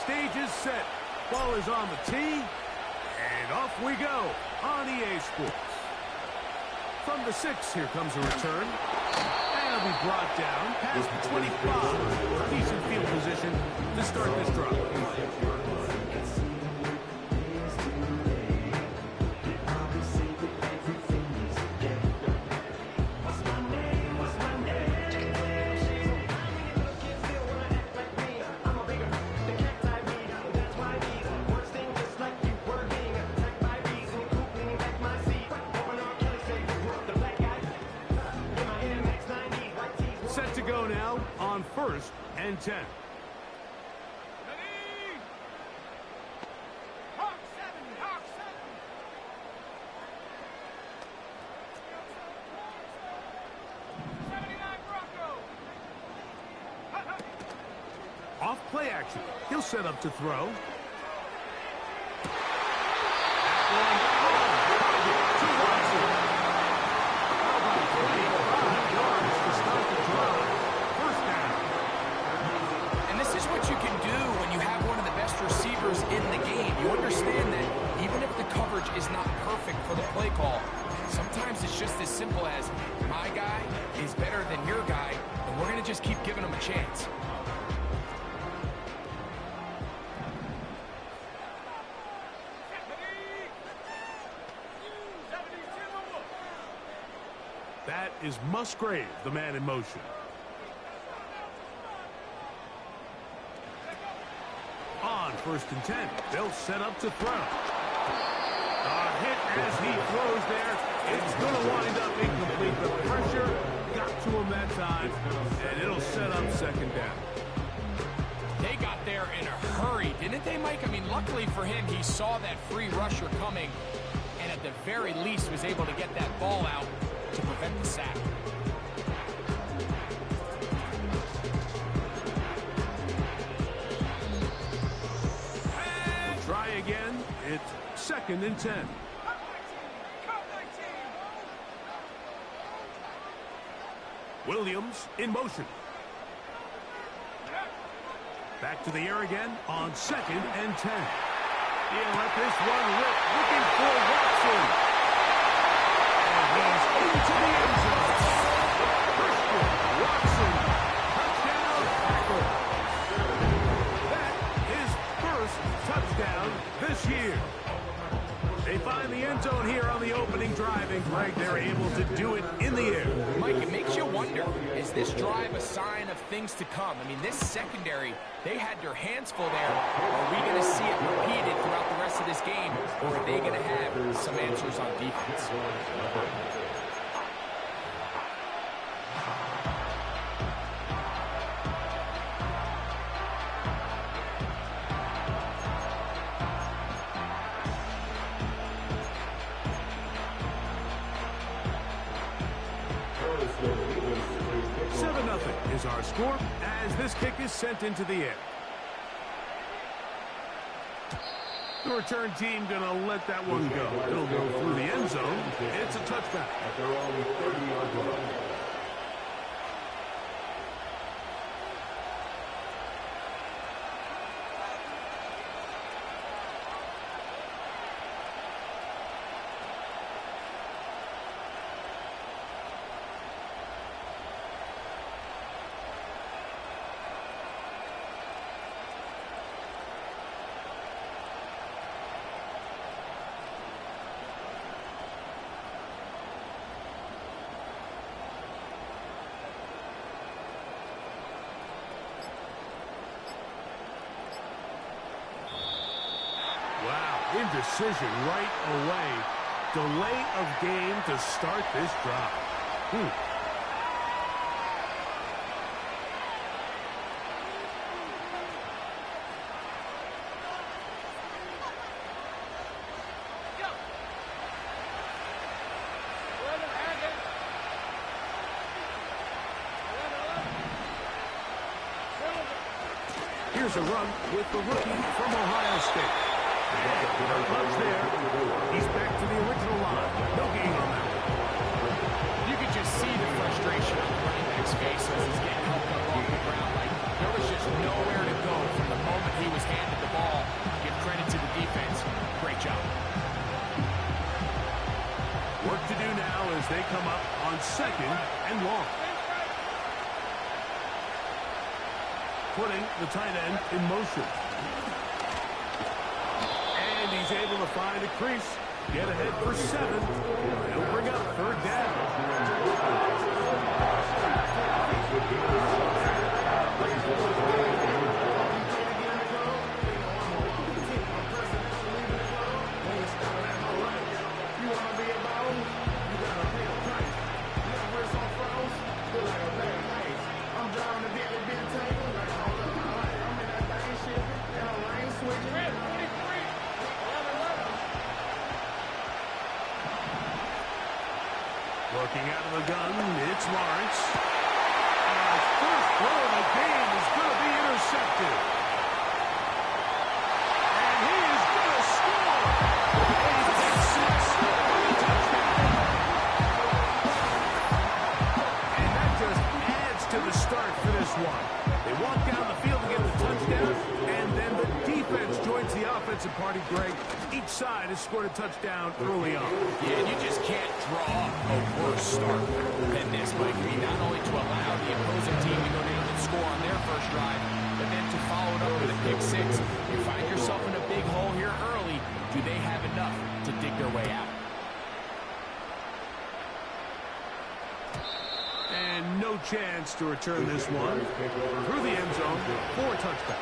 Stage is set. Ball is on the tee. And off we go on EA Sports. From the 6, here comes a return. And it'll be brought down past the 25. Decent field position to start this drive. Set to go now on 1st and 10. Off play action. He'll set up to throw. And this is what you can do when you have one of the best receivers in the game. You understand that even if the coverage is not perfect for the play call, sometimes it's just as simple as my guy is better than your guy, and we're going to just keep giving him a chance. That is Musgrave, the man in motion. On 1st and 10, they'll set up to throw. A hit as he throws there. It's going to wind up incomplete. The pressure got to him that time, and it'll set up 2nd down. They got there in a hurry, didn't they, Mike? I mean, luckily for him, he saw that free rusher coming, and at the very least was able to get that ball out to prevent the sack. We'll try again. It's 2nd and 10. Williams in motion. Back to the air again on 2nd and 10. He'll let this one rip. Looking for Watson. He's into the end zone. Christian Watson, touchdown tackle. That is 1st touchdown this year. They find the end zone here on the opening drive, and Greg, they're able to do it in the air. Mike, it makes you wonder, is this drive a sign of things to come? I mean, this secondary, they had their hands full there. Are we going to see it repeated throughout the rest of this game, or are they going to have some answers on defense? Is our score as this kick is sent into the air. The return team going to let that one go. It'll go through the end zone. It's a touchback. They're only 30 yards away. Indecision right away. Delay of game to start this drive. Here's a run with the rookie from Ohio State. Clutch there. He's back to the original line. No gain on that. You could just see the frustration on the running back's face as he's getting second and long. Putting the tight end in motion. And he's able to find a crease. Get ahead for 7. He'll bring up 3rd down. Looking out of the gun, it's Lawrence. First throw of the game is going to be intercepted. And he is going to score. And he takes 6 for a touchdown. And that just adds to the start for this one. They walk down the field to get the touchdown, and then the defense joins the offensive party, Greg. Each side has scored a touchdown early on. Yeah, you just can't draw a worse start than this, Mike. I mean, not only to allow the opposing team to go down and score on their first drive, but then to follow it up with a pick 6. You find yourself in a big hole here early. Do they have enough to dig their way out? And no chance to return this one. Through the end zone for a touchdown.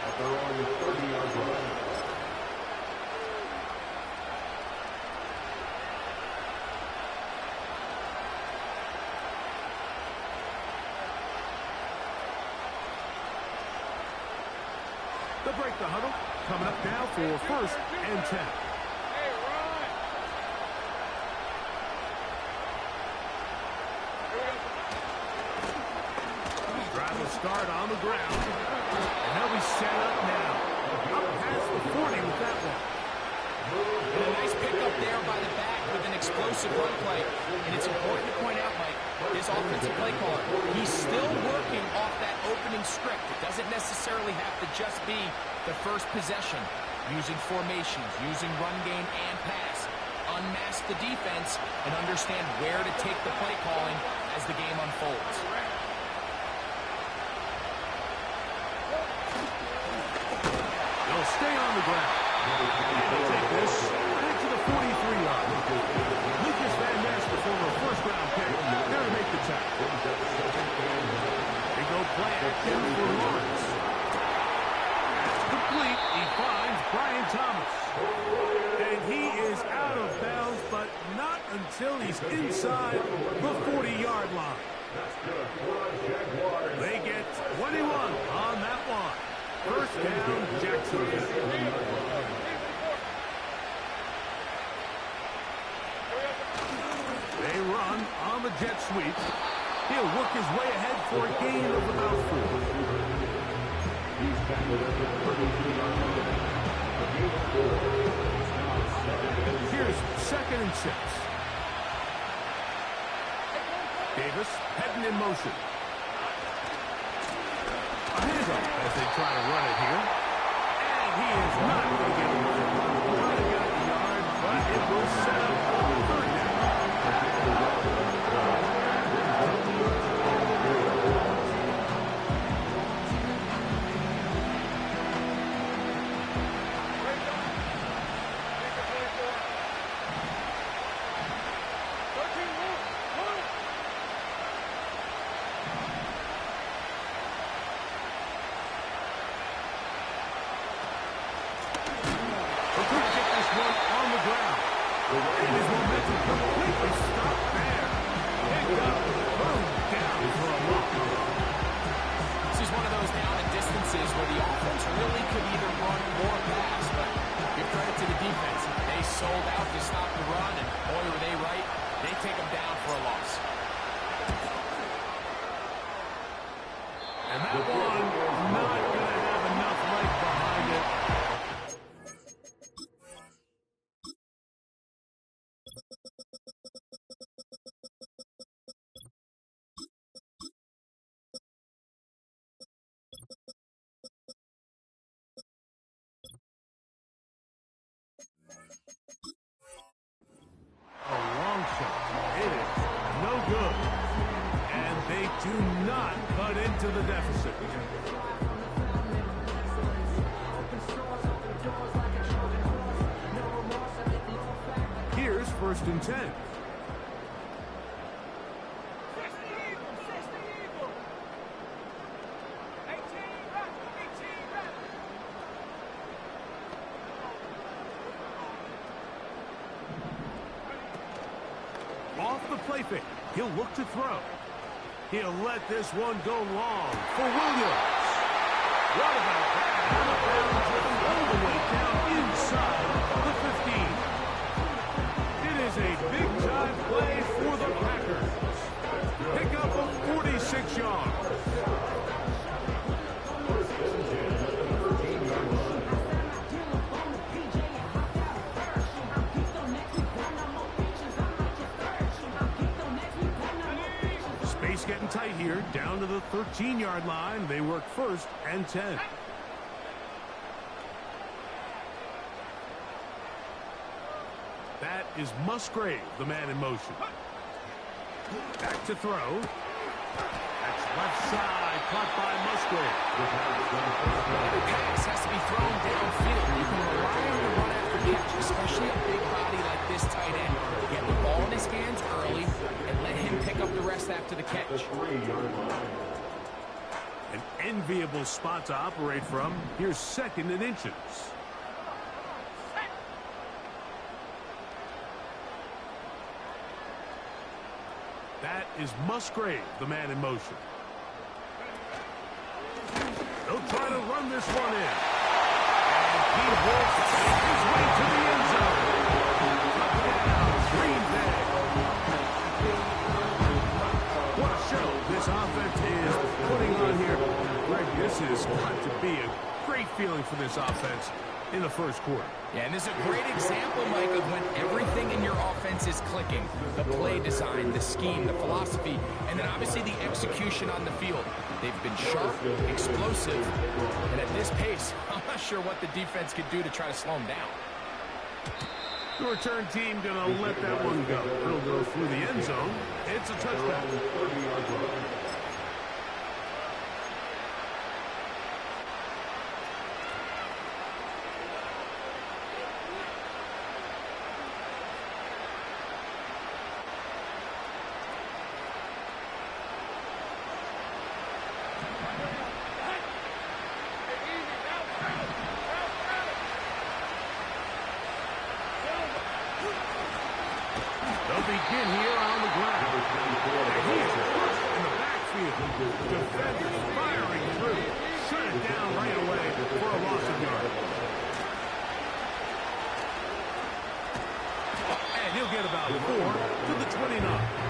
They'll break the huddle. Coming up now for 1st and 10. Start on the ground, and they'll be set up now. Up past the 40 with that one. And a nice pickup there by the back with an explosive run play. And it's important to point out, Mike, this offensive play caller, he's still working off that opening script. It doesn't necessarily have to just be the first possession. Using formations, using run game and pass. Unmask the defense and understand where to take the play calling as the game unfolds. Stay on the ground. And they'll take this back to the 43-yard. Lucas Van Ness, the former first-round pick, there to make the tackle. They go play action for Lawrence. That's complete. He finds Brian Thomas. And he is out of bounds, but not until he's inside the 40-yard line. They get 21 on that one. First down, Jacksonville. They run on the jet sweep. He'll work his way ahead for a gain of about 4. Here's 2nd and 6. Davis heading in motion. A handoff as they try to run it here. And he is not going to get it. Might have got the yard, but it will set up for 3rd down. And his momentum completely stopped there. Big Do not cut into the deficit. Here's 1st and 10. Off the play fake. He'll look to throw. He'll let this one go long for Williams. What about that? Out of bounds all the way down inside the 15. It is a big-time play for the Packers. Pick up a 46 yards. Space getting tight here, down to the 13-yard line. They work 1st and 10. That is Musgrave, the man in motion. Back to throw. That's left side, caught by Musgrave. Every pass has to be thrown downfield. You can rely on the run after catch, especially a big body like this tight end. Get the ball in his hands early and let him pick up the rest after the catch. An enviable spot to operate from. Here's 2nd and inches. That is Musgrave, the man in motion. They'll try to run this one in. And he will take his way to the end zone. Touchdown, Green Bay. What a show this offense is putting on here. Greg, this has got to be a great feeling for this offense in the 1st quarter. Yeah, and this is a great example, Mike, of when everything in your offense is clicking. The play design, the scheme, the philosophy, and then obviously the execution on the field. They've been sharp, explosive, and at this pace, I'm not sure what the defense could do to try to slow them down. The return team going to let that one go. It'll go through the end zone. It's a touchdown. Begin here on the ground. And he is pushed in the backfield. Defenders firing through. Shut it down right away for a loss of yards. And he'll get about 4 to the 29.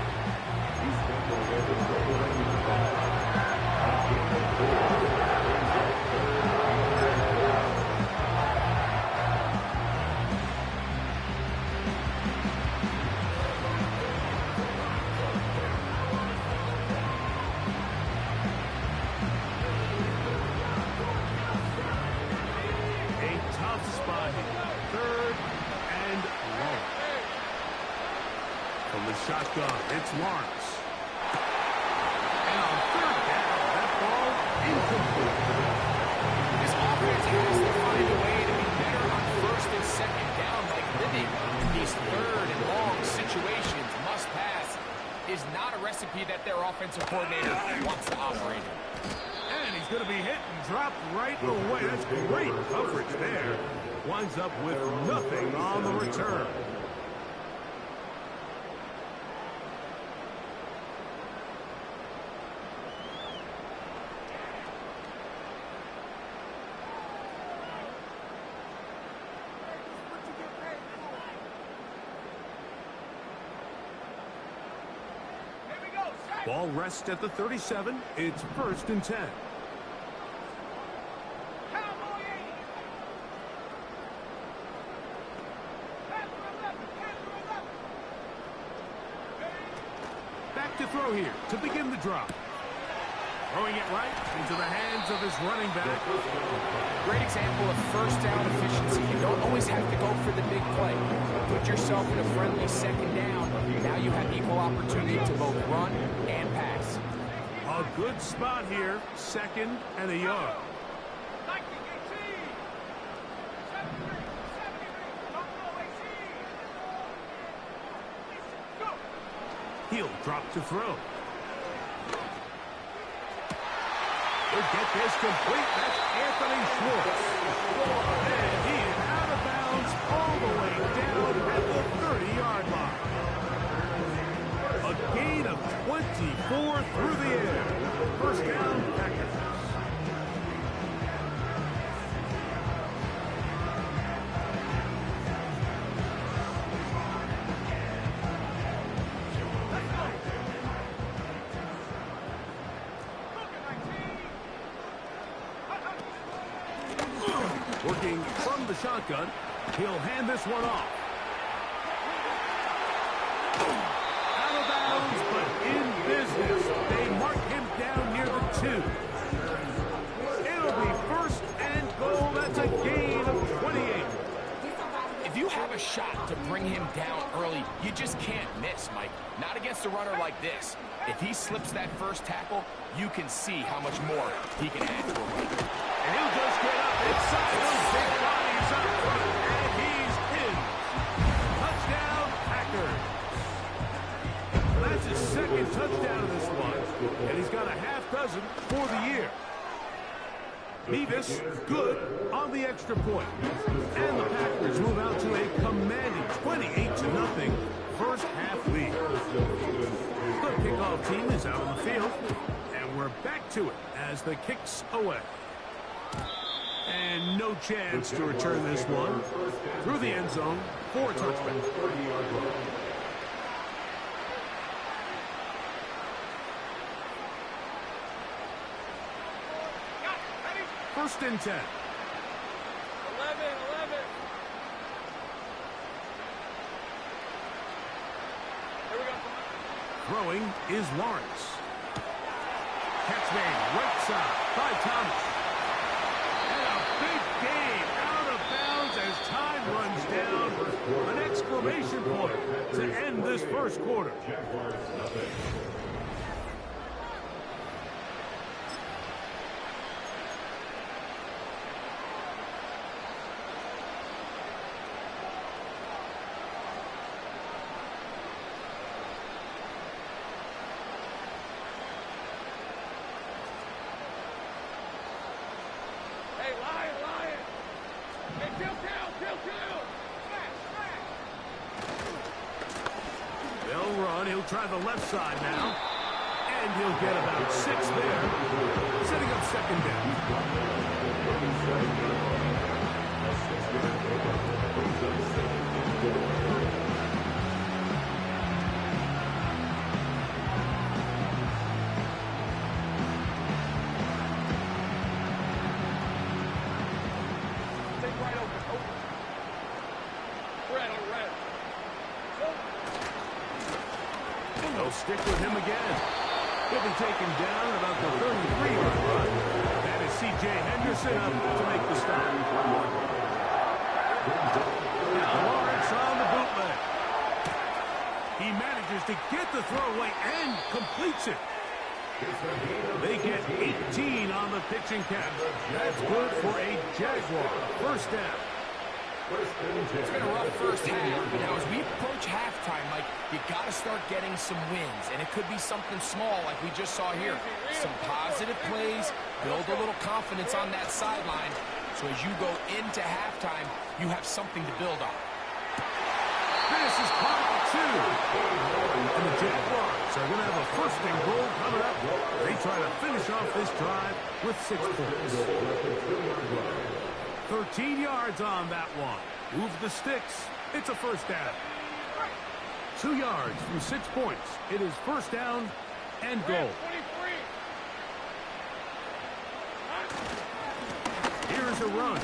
Shotgun, it's Lawrence. And on 3rd down, that ball incomplete. This offense has to find a way to be better on 1st and 2nd down, like living in these 3rd and long situations. Must pass is not a recipe that their offensive coordinator wants to operate in. And he's going to be hit and dropped right away. That's great coverage there. Winds up with nothing on the return. Ball rests at the 37. It's 1st and 10. Back to throw here to begin the drop. Throwing it right into the hands of his running back. Great example of 1st down efficiency. You don't always have to go for the big play. Put yourself in a friendly 2nd down. Now you have equal opportunity to both run and pass. A good spot here, 2nd and a yard. He'll drop to throw. He'll get this complete. That's Anthony Schwartz. And he is out of bounds all the way down at the 30-yard line. A gain of 24 through the air. First down, Packers. Working from the shotgun, he'll hand this one off. Out of bounds, but in business. They mark him down near the 2. It'll be 1st and goal. That's a gain of 28. If you have a shot to bring him down early, you just can't miss, Mike. Not against a runner like this. If he slips that first tackle, you can see how much more he can add to a run. And he'll just get up inside those big bodies up front, and he's in. Touchdown, Packers. That's his 2nd touchdown of this one, and he's got a half dozen for the year. Beavis, good on the extra point. And the Packers move out to a commanding 28-0 first half lead. The kickoff team is out on the field, and we're back to it as the kick's away. And no chance to return this one through the end zone for a touchback. First and 10. 11. Here we go. Throwing is Lawrence. Catch made right side by Thomas. And a big gain out of bounds as time runs down. An exclamation point to end this first quarter. They'll run. He'll try the left side now. And he'll get about 6 there. Setting up 2nd down. They'll stick with him again. He'll be taken down at about the 33-yard line. That is C.J. Henderson up to make the stop. Now Lawrence on the bootleg. He manages to get the throw away and completes it. They get 18 on the pitching count. That's good for a Jaguar. First down. It's been a rough first half. Now, as we approach halftime, Mike, you got to start getting some wins. And it could be something small like we just saw here. Some positive plays, build a little confidence on that sideline. So as you go into halftime, you have something to build on. This is caught 2. And the Jaguars are going to have a 1st and goal coming up. They try to finish off this drive with 6 points. 13 yards on that one. Move the sticks. It's a first down. 2 yards from 6 points. It is first down and goal. Here's a run.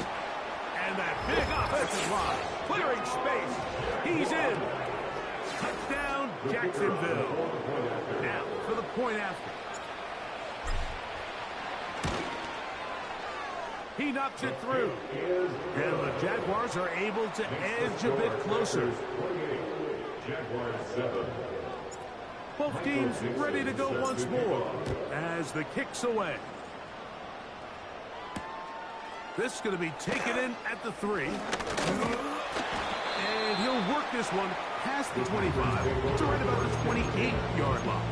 And that big offensive line. Clearing space. He's in. Touchdown, Jacksonville. Now for the point after. He knocks it through. And the Jaguars are able to edge a bit closer. Both teams ready to go once more as the kick's away. This is going to be taken in at the 3. And he'll work this one past the 25 to right about the 28-yard line.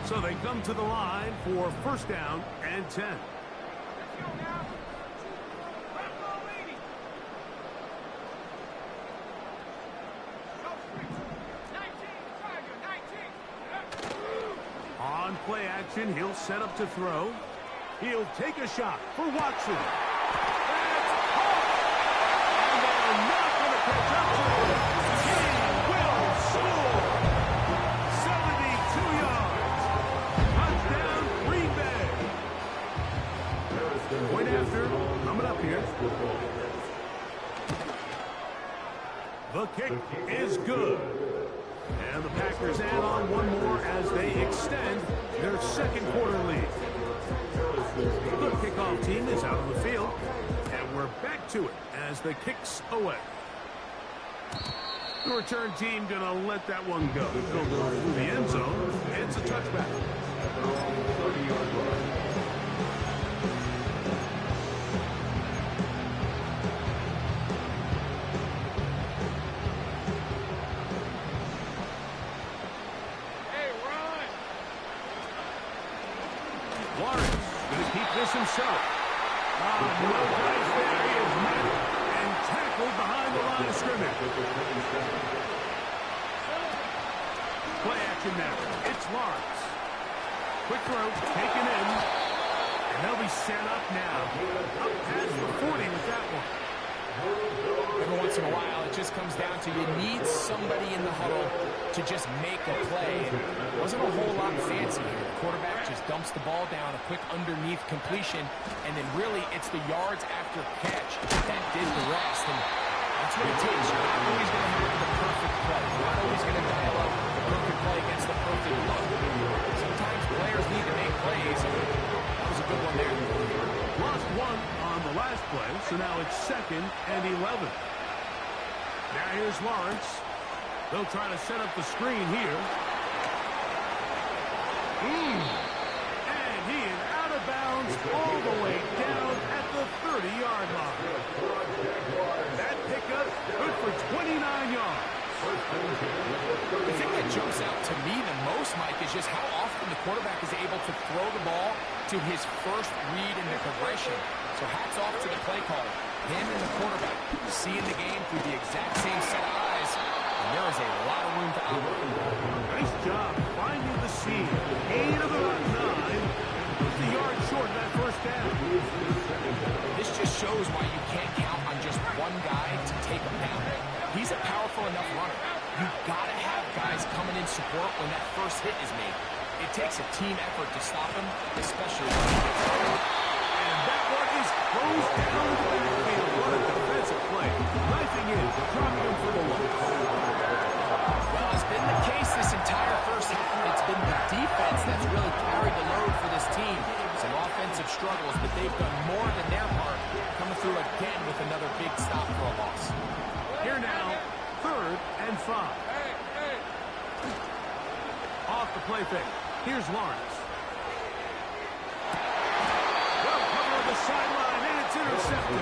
So they come to the line for first down and 10. On play action, he'll set up to throw. He'll take a shot for Watson. That's caught! And they're not going to catch up to him. He will score! 72 yards. Touchdown, Green Bay. Point after, coming up here. The kick is good. And the Packers add on one more as they extend their second quarter lead. The kickoff team is out on the field, and we're back to it as the kick's away. The return team going to let that one go. It'll go through the end zone, and it's a touchback. Himself. No guys there. He is met and tackled behind the line of scrimmage. Play action now. It's Lawrence. Quick throw, taken in. And they'll be set up now. Up past the 40 with that one. Every once in a while, it just comes down to you need somebody in the huddle to just make a play. It wasn't a whole lot fancy here. The quarterback just dumps the ball down, a quick underneath completion, and then really it's the yards after catch that did the rest. And that's what it takes. You're not always going to have the perfect play. You're not always going to dial up the perfect play against the perfect look. Sometimes players need to make plays, and that was a good one there. Lost one on the last play, so now it's 2nd and 11. Now here's Lawrence. They'll try to set up the screen here. And he is out of bounds all the way down at the 30-yard line. That pickup good for 29 yards. The thing that jumps out to me the most, Mike, is just how often the quarterback is able to throw the ball to his first read in the progression. So hats off to the play caller. Him and the quarterback seeing the game through the exact same set of eyes. And there is a lot of room to operate. Nice job finding the seam. 8 of about 9. Just a yard short of that first down. This just shows why you can't count on just one guy to take him down. He's a powerful enough runner. You've got to have guys coming in support when that first hit is made. It takes a team effort to stop him, especially when he gets hurt. And that one is goes down the backfield. What a defensive play. Knifing in, dropping him for the loss. Well, it's been the case this entire first half. It's been the defense that's really carried the load for this team. Some offensive struggles, but they've done more than their part, coming through again with another big stop for a loss. Here now, 3rd and 5. Off the play fake. Here's Lawrence. Well covered on the sideline, and it's intercepted.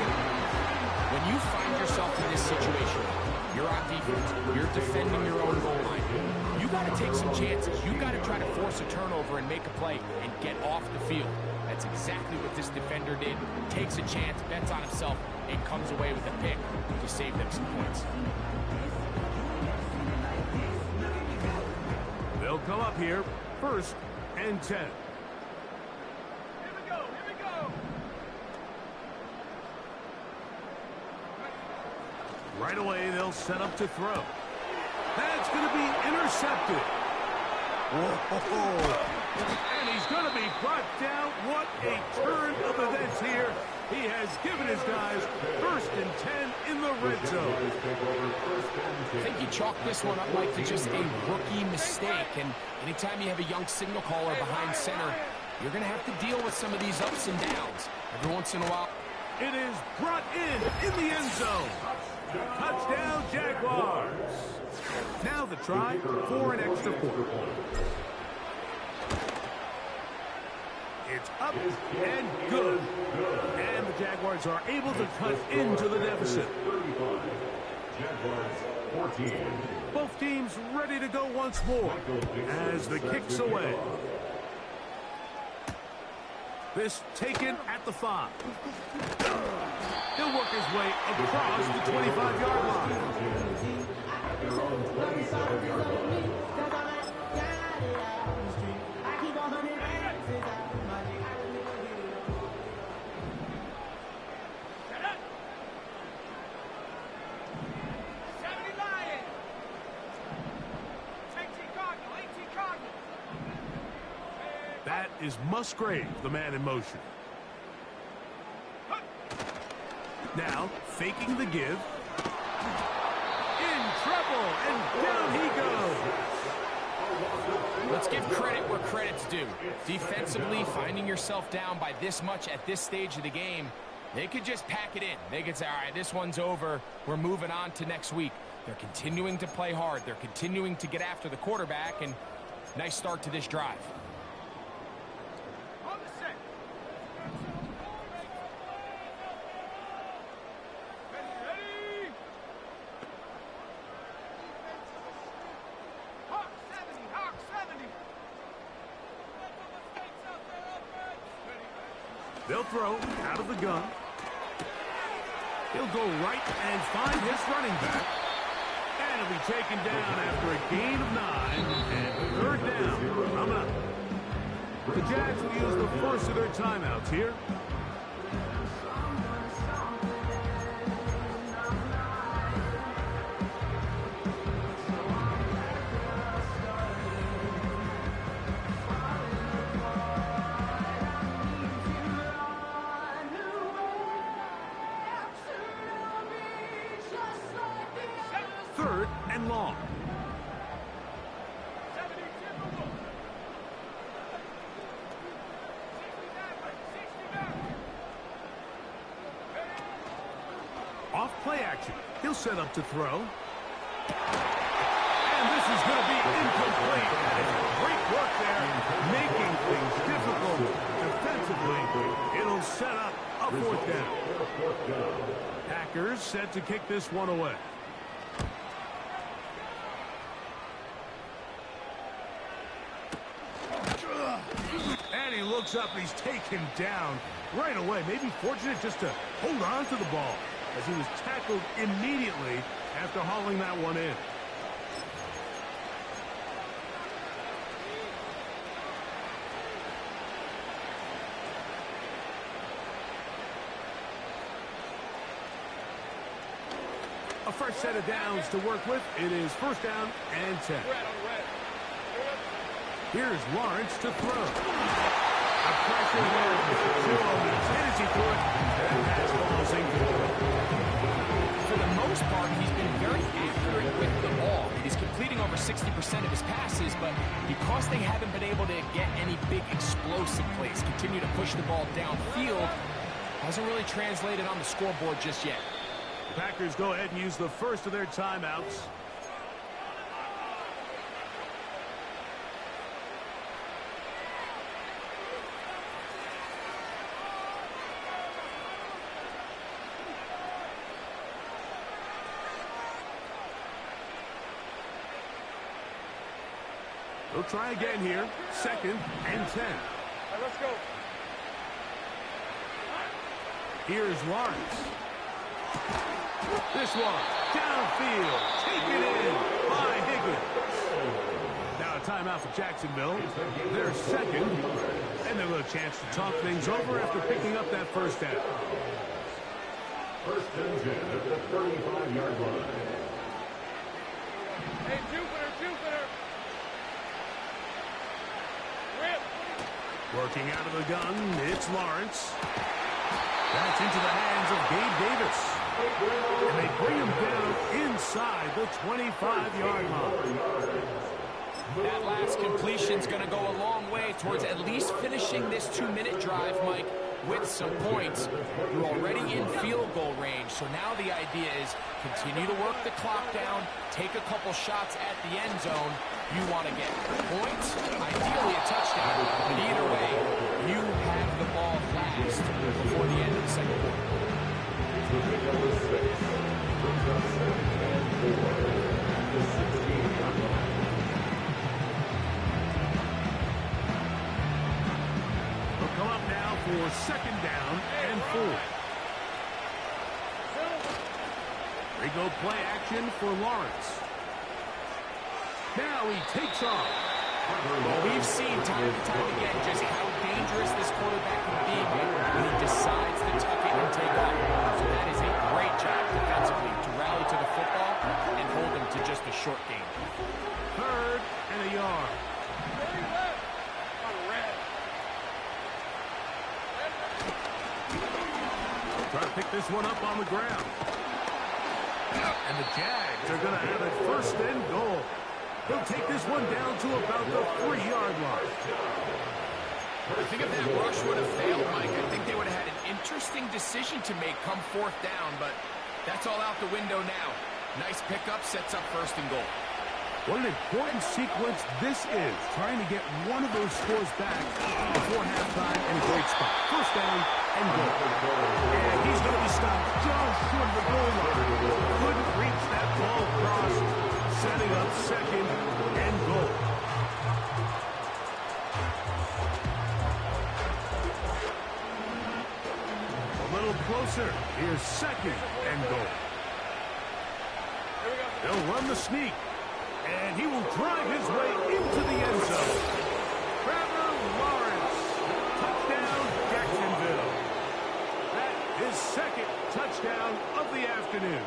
When you find yourself in this situation, you're on defense, you're defending your own goal line, you got to take some chances. You got to try to force a turnover and make a play and get off the field. That's exactly what this defender did. Takes a chance, bets on himself, and comes away with a pick to save them some points. They'll come up here, 1st and 10. Here we go. Right away, they'll set up to throw. That's going to be intercepted. Whoa. And he's going to be brought down. What a turn of events here. He has given his guys 1st and 10 in the red zone. I think you chalk this one up, Mike, to just a rookie mistake. And anytime you have a young signal caller behind center, you're going to have to deal with some of these ups and downs. Every once in a while, It is brought in the end zone. Touchdown, Jaguars. Now the try for an extra point. It's up and good. And the Jaguars are able to cut into the deficit. Both teams ready to go once more as the kick's away. This taken at the 5. He'll work his way across the 25-yard line. That is Musgrave, the man in motion. Now, faking the give. In trouble, and down he goes. Let's give credit where credit's due. Defensively, finding yourself down by this much at this stage of the game, they could just pack it in. They could say, all right, this one's over. We're moving on to next week. They're continuing to play hard. They're continuing to get after the quarterback, and nice start to this drive. They'll throw out of the gun. He'll go right and find his running back. And he'll be taken down after a gain of 9. And third down coming up. The Jags will use the first of their timeouts here. Third and long. Off play action. He'll set up to throw. And this is going to be incomplete. That is great work there, making things difficult defensively. It'll set up a fourth down. Packers set to kick this one away. And he looks up and he's taken down right away. Maybe fortunate just to hold on to the ball as he was tackled immediately after hauling that one in. A fresh set of downs to work with. It is first down and 10. Here's Lawrence to throw. A pressure there. As he threw it, and that falls incomplete. For the most part, he's been very accurate with the ball. He's completing over 60% of his passes, but because they haven't been able to get any big explosive plays, continue to push the ball downfield, hasn't really translated on the scoreboard just yet. The Packers go ahead and use the first of their timeouts. They'll try again here. Second and 10. Right, let's go. Here's Lawrence. This one downfield. Taken in by Higgins. Now a timeout for Jacksonville. Their second. And they'll have a chance to talk things over after picking up that first down. First and 10 at the 35-yard line. Hey, Jupiter. Rip. Working out of the gun, it's Lawrence. That's into the hands of Gabe Davis. And they bring him down inside the 25-yard line. That last completion's going to go a long way towards at least finishing this 2-minute drive, Mike. with some points. You're already in field goal range, so now the idea is continue to work the clock down, take a couple shots at the end zone. You want to get points, ideally a touchdown, but either way, you have the ball last before the end of the second quarter. They'll come up now for second down and 4. They go play action for Lawrence. Now he takes off. Well, we've seen time and time again just how dangerous this quarterback can be when he decides to tuck it and take off. So that is a great job defensively to rally to the football and hold him to just a short gain. 3rd and a yard. Try to pick this one up on the ground. And the Jags are going to have it 1st and goal. They'll take this one down to about the 3-yard line. I think if that rush would have failed, Mike, I think they would have had an interesting decision to make come 4th down, but that's all out the window now. Nice pickup, sets up 1st and goal. What an important sequence this is, trying to get one of those scores back before halftime in a great spot. 1st down and goal. And he's going to be stopped just short of the goal line. Couldn't reach that ball across, setting up 2nd and goal. A little closer. Here's 2nd and goal. They'll run the sneak. And he will drive his way into the end zone. Trevor Lawrence, touchdown, Jacksonville. That is 2nd touchdown of the afternoon.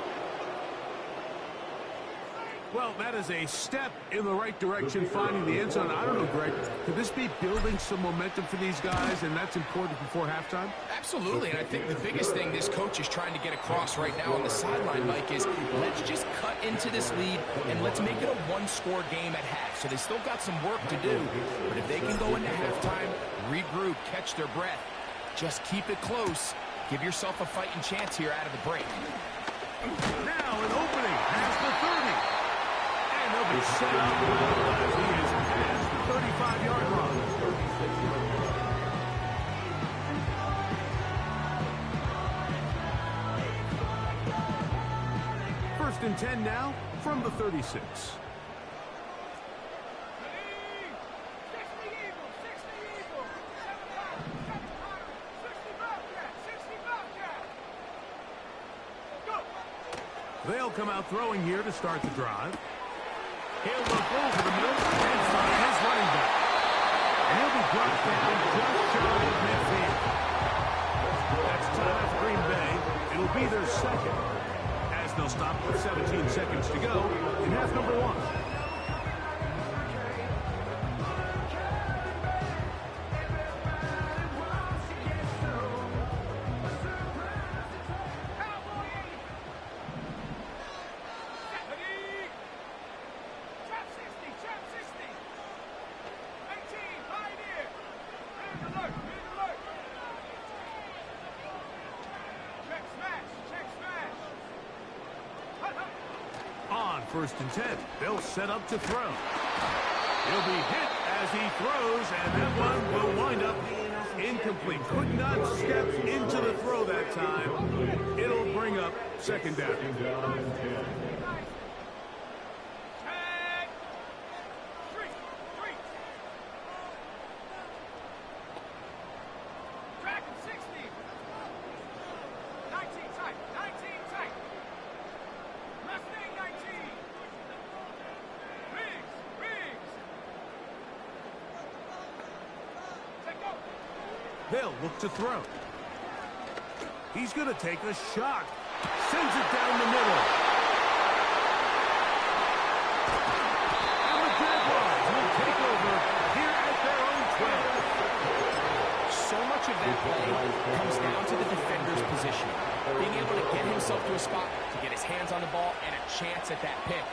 Well, that is a step in the right direction, finding the end zone. I don't know, Greg, could this be building some momentum for these guys, and that's important before halftime? Absolutely, and I think the biggest thing this coach is trying to get across right now on the sideline, Mike, is let's just cut into this lead, and let's make it a one-score game at half. So they still got some work to do, but if they can go into halftime, regroup, catch their breath, just keep it close, give yourself a fighting chance here out of the break. Now an opening past the 30. And they'll be set up as he is past the 35-yard line. 1st and 10 now from the 36. They'll come out throwing here to start the drive. He'll look over the middle and find his running back. And he'll be brought down just shy of midfield. That's time for Green Bay. It'll be their 2nd, as they'll stop with 17 seconds to go in half number 1. On 1st and 10, they'll set up to throw. He'll be hit as he throws, and that one will wind up incomplete. Could not step into the throw that time. It'll bring up 2nd down. They'll look to throw. He's going to take a shot. Sends it down the middle. And the Jaguars will take over here at their own 12. So much of that play comes down to the defender's position. Being able to get himself to a spot to get his hands on the ball and a chance at that pick.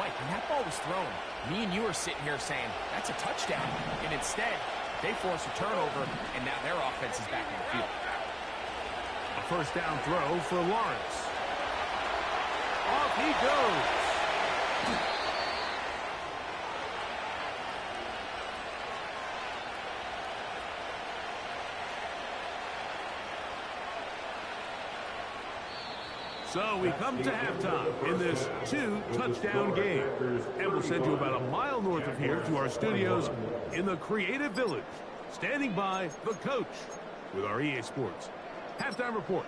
Mike, when that ball was thrown, me and you are sitting here saying, that's a touchdown. And instead, They force a turnover, and now their offense is back in the field. A first down throw for Lawrence. Off he goes. So we come to halftime in this 2-touchdown game. And we'll send you about a mile north of here to our studios in the Creative Village. Standing by the coach with our EA Sports halftime report.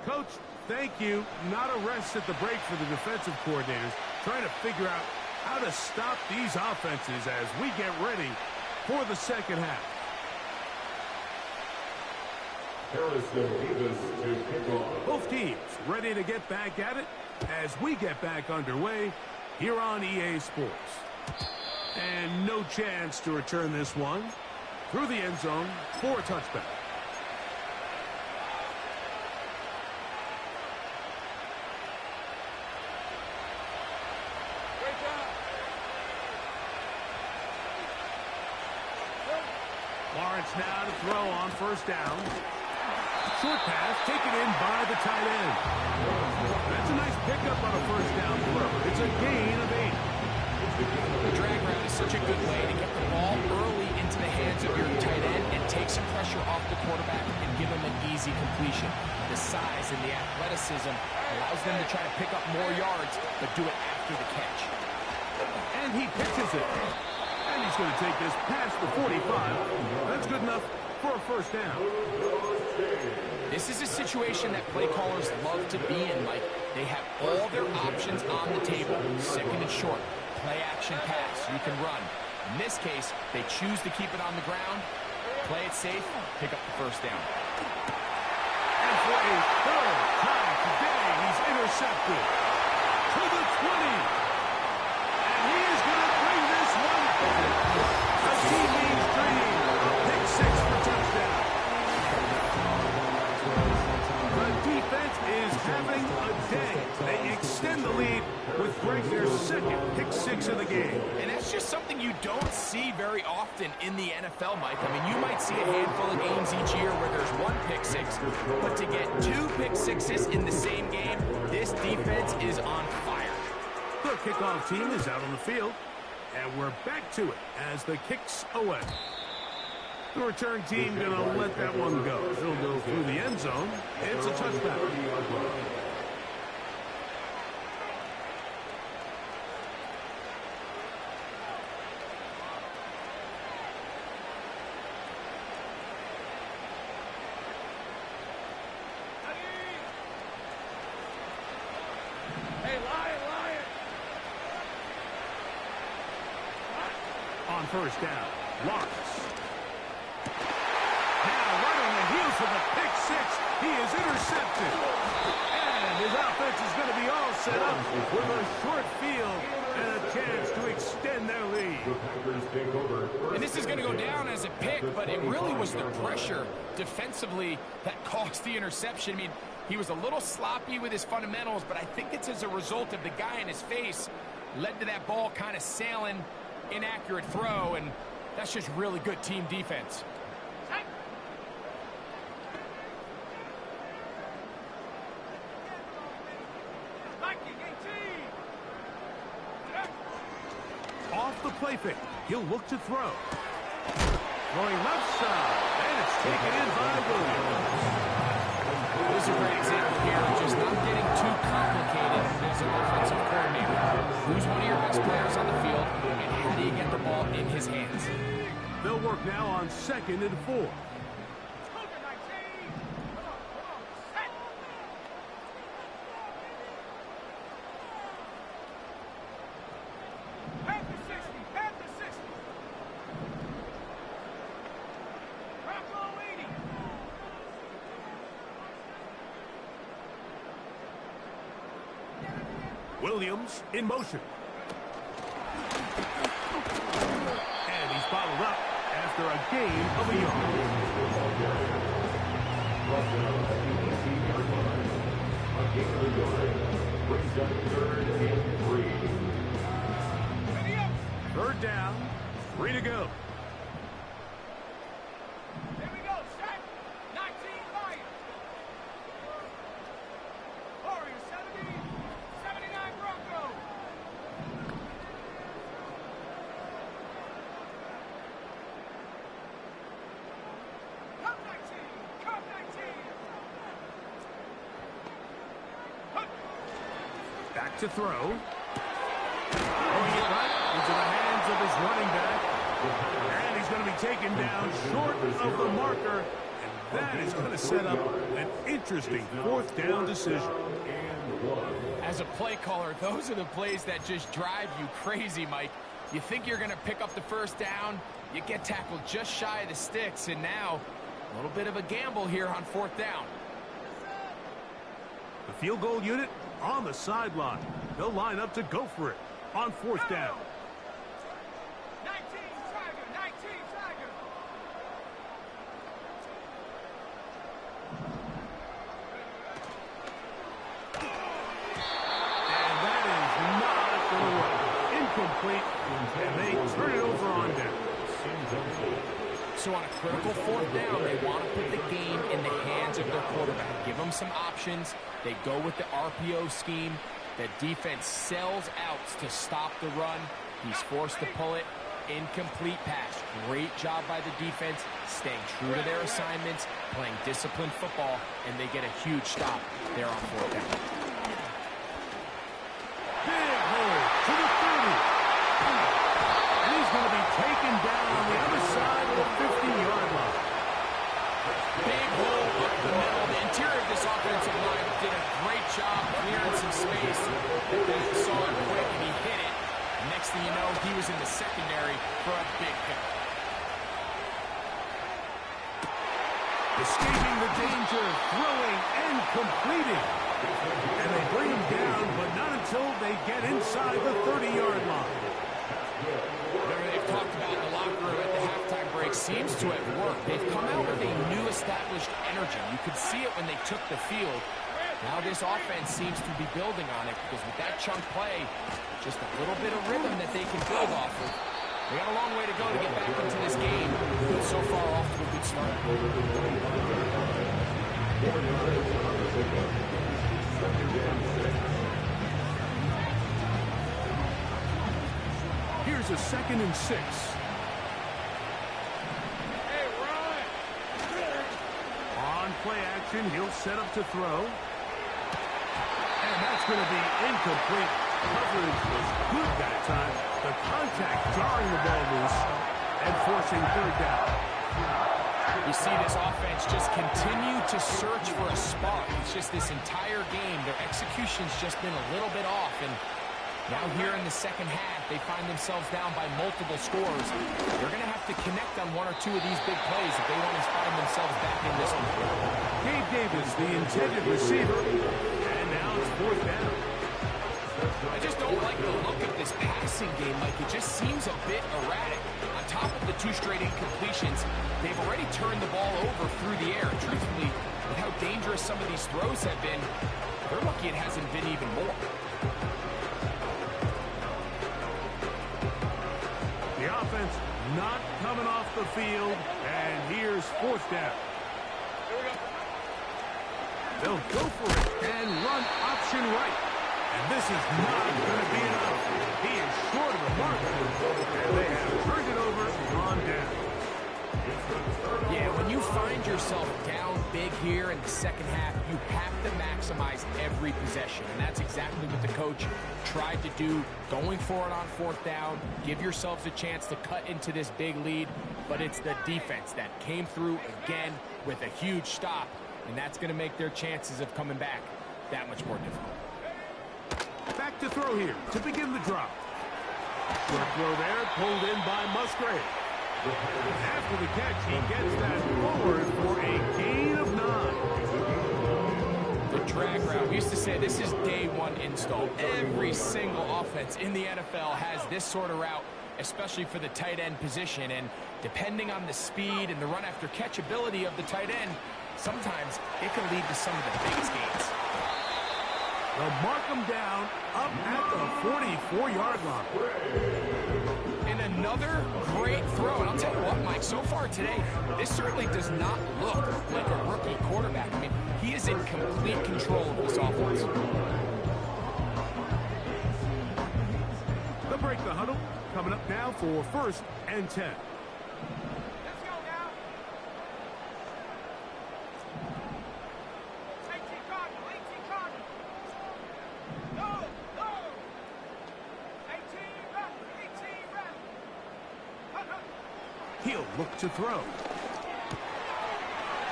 Coach, thank you. Not a rest at the break for the defensive coordinators, trying to figure out how to stop these offenses as we get ready for the second half. Harrison Davis to kick off. Both teams ready to get back at it as we get back underway here on EA Sports. And no chance to return this one through the end zone for a touchback. Lawrence now to throw on first down. Short pass taken in by the tight end. That's a nice pickup on a first down throw. It's a gain of 8. The drag route is such a good way to get the ball early into the hands of your tight end and take some pressure off the quarterback and give him an easy completion. The size and the athleticism allows them to try to pick up more yards, but do it after the catch. And he pitches it. And he's going to take this past the 45. That's good enough for a first down. This is a situation that play callers love to be in, Mike. They have all their options on the table. Second and short, play action pass, you can run. In this case, they choose to keep it on the ground, play it safe, pick up the first down. And for a third time today, he's intercepted to the 20. And he is going to bring this one home. A teammate's dream. Pick 6 for touchdown. The defense is having a day. They extend the lead with breaking their second pick 6 of the game. And that's just something you don't see very often in the NFL, Mike. I mean, you might see a handful of games each year where there's 1 pick 6, but to get 2 pick 6s in the same game, this defense is on fire. The kickoff team is out on the field, and we're back to it as the kick's away. The return team going to let that one go. It'll go through the end zone. It's a touchback. Hey, Lion, Lion. On first down, Lawrence. Now right on the heels of the pick 6, he is intercepted. And his offense is going to be all set up with a short field and a chance to extend their lead. And this is going to go down as a pick, but it really was the pressure defensively that caused the interception. I mean, he was a little sloppy with his fundamentals, but I think it's as a result of the guy in his face led to that ball kind of sailing, inaccurate throw, and that's just really good team defense. Off the play fake, he'll look to throw. Throwing left side, and it's taken in by Williams. This is a great example here of just not getting too complicated as an offensive coordinator. Who's one of your best players on the field, and how do you get the ball in his hands? They'll work now on 2nd and 4. Williams in motion. And he's bottled up after a gain of a yard. Third down, 3 to go. Here we go, set. 19 fire. Warriors 70, 79 Broncos. Cup 19, Cup 19. Back to throw. Into the hands of his running back. And he's going to be taken down short of the marker. And that is going to set up an interesting fourth down decision. As a play caller, those are the plays that just drive you crazy, Mike. You think you're going to pick up the first down, you get tackled just shy of the sticks, and now a little bit of a gamble here on fourth down. The field goal unit on the sideline. They'll line up to go for it on fourth down. 19 Tiger, 19 Tiger. And that is not going to work. Incomplete, and they turn it over on down. So on a critical fourth down, they want to put the game in the hands of their quarterback. Give them some options. They go with the RPO scheme. The defense sells outs to stop the run. He's forced to pull it. Incomplete pass. Great job by the defense, staying true to their assignments, playing disciplined football, and they get a huge stop there on fourth down. Big hole to the 30. And he's going to be taken down on the other side of the 50-yard line. Big hole up the middle. The interior of this offensive line did a great job clearing some space. They saw it quick and he hit it. Next thing you know, he was in the secondary for a big pick. Escaping the danger, throwing and completing. And they bring him down, but not until they get inside the 30-yard line. Whatever they've talked about in the locker room at the halftime break seems to have worked. They've come out with a new established energy. You could see it when they took the field. Now this offense seems to be building on it because with that chunk play, just a little bit of rhythm that they can build off of. They got a long way to go to get back into this game, but so far off to a good start. Here's a 2nd and 6. Hey, run. On play action, he'll set up to throw. And that's going to be incomplete. Coverage was good that time. The contact jarring the ball loose and forcing third down. You see this offense just continue to search for a spark. It's just this entire game, their execution's just been a little bit off. And now here in the second half, they find themselves down by multiple scores. They're going to have to connect on one or two of these big plays if they want to find themselves back in this one. Gabe Davis, the intended receiver. And now it's fourth down. I just don't like the look of this passing game. Like, it just seems a bit erratic. On top of the 2 straight incompletions, they've already turned the ball over through the air. Truthfully, with how dangerous some of these throws have been, they're lucky it hasn't been even more. The offense not coming off the field, and here's fourth down. They'll go for it and run option right. And this is not going to be enough. He is short of the mark, and they have turned it over on down. Yeah, when you find yourself down big here in the second half, you have to maximize every possession. And that's exactly what the coach tried to do, going for it on fourth down. Give yourselves a chance to cut into this big lead. But it's the defense that came through again with a huge stop. And that's going to make their chances of coming back that much more difficult. Back to throw here to begin the drop. Short throw there, pulled in by Musgrave. After the catch, he gets that forward for a gain of 9. The drag route. We used to say this is day one install. Every single offense in the NFL has this sort of route especially for the tight end position. And depending on the speed and the run after catch ability of the tight end, sometimes it can lead to some of the biggest gains. They'll mark him down up at the 44-yard line. And another great throw. And I'll tell you what, Mike, so far today, this certainly does not look like a rookie quarterback. I mean, he is in complete control of this offense. They'll break the huddle. Coming up now for 1st and 10. Let's go now. 18 Cardinal, 18 Cardinal. No, no. 18 rep. Hut, hut. He'll look to throw.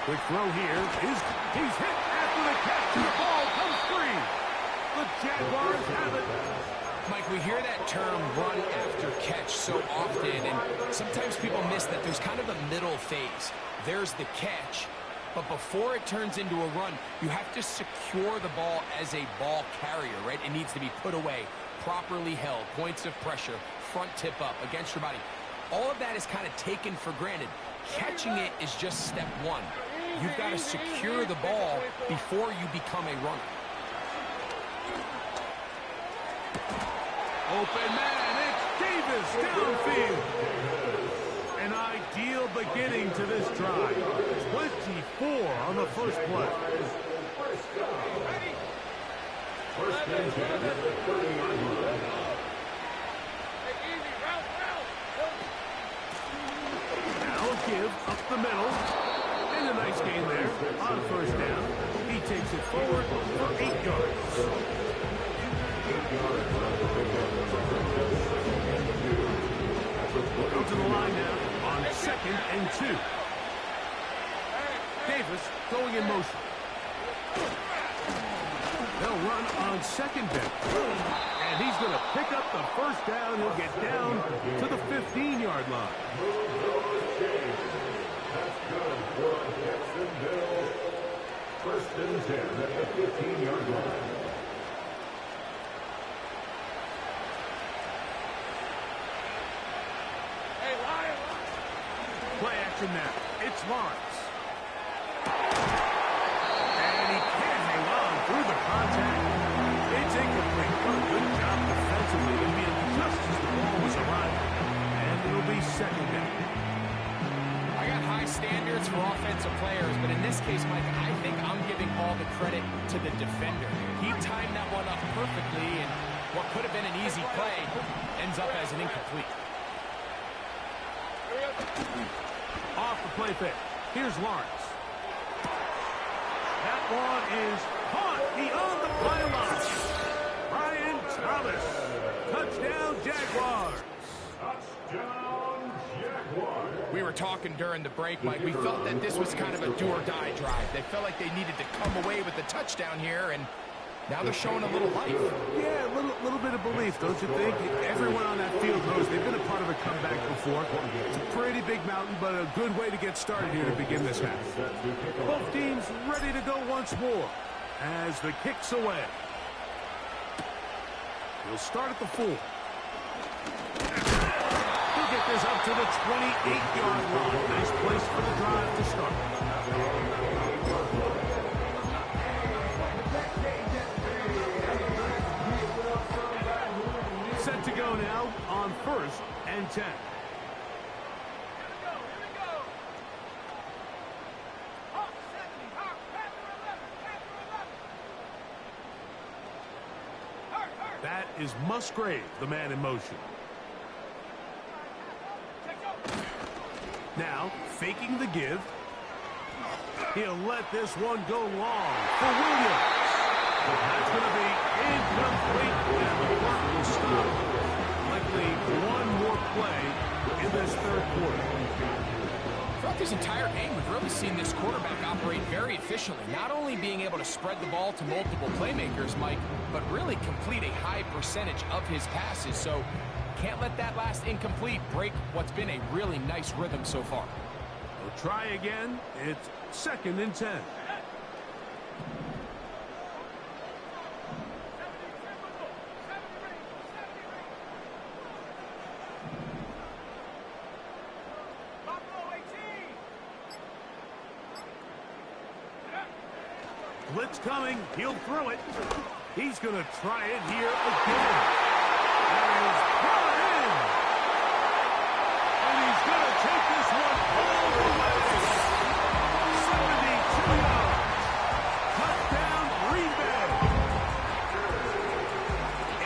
Quick throw here. He's hit after the catch. The ball comes free. The Jaguars have it. Mike, we hear that term run after catch so often, and sometimes people miss that there's kind of a middle phase. There's the catch, but before it turns into a run, you have to secure the ball as a ball carrier, right? It needs to be put away, properly held, points of pressure, front tip up against your body. All of that is kind of taken for granted. Catching it is just step one. You've got to secure the ball before you become a runner. Open man, it's Davis downfield. An ideal beginning to this drive. 24 on the first play. First and 10 at the 30-yard line. Take it easy, route. Now a give up the middle. And a nice gain there on 1st down. He takes it forward for 8 yards. Go to the line now on 2nd and 2. Davis going in motion. They'll run on 2nd down. And he's going to pick up the 1st down. He'll get down to the 15-yard line. That's good for Jacksonville. 1st and 10 at the 15-yard line. Hey, Lion. Play action now. It's Lawrence. And he can't hang on through the contact. It's incomplete. Good job defensively to be just as the ball was arriving. And it'll be 2nd down. I got high standards for offensive players, but in this case, Mike, I think I'm giving all the credit to the defender. He timed that one up perfectly, and what could have been an easy play ends up as an incomplete. Off the play fake. Here's Lawrence. That one is caught beyond the pylon. Brian Thomas. Touchdown, Jaguars. Touchdown, Jaguars. We were talking during the break, Mike. We felt that this was kind of a do-or-die drive. They felt like they needed to come away with the touchdown here, and now they're showing a little life. Yeah, a little bit of belief, don't you think? Everyone on that field knows they've been a part of a comeback before. It's a pretty big mountain, but a good way to get started here to begin this half. Both teams ready to go once more as the kick's away. He'll start at the 4. He'll get this up to the 28-yard line. Nice place for the drive to start. Set to go now on 1st and 10. Here we go. Hawk 70, Hawk, Panther 11, Panther 11. Hurt. That is Musgrave, the man in motion. Now, faking the give. He'll let this one go long for Williams. That's going to be incomplete, and the clock will stop. Likely one more play in this 3rd quarter. Throughout this entire game, we've really seen this quarterback operate very efficiently, not only being able to spread the ball to multiple playmakers, Mike, but really complete a high percentage of his passes. So can't let that last incomplete break what's been a really nice rhythm so far. We'll try again. It's 2nd and 10. Blitz coming. He'll throw it. He's going to try it here again. And he's brought in. And he's going to take this one all the way. 72 yards. Touchdown, Green Bay.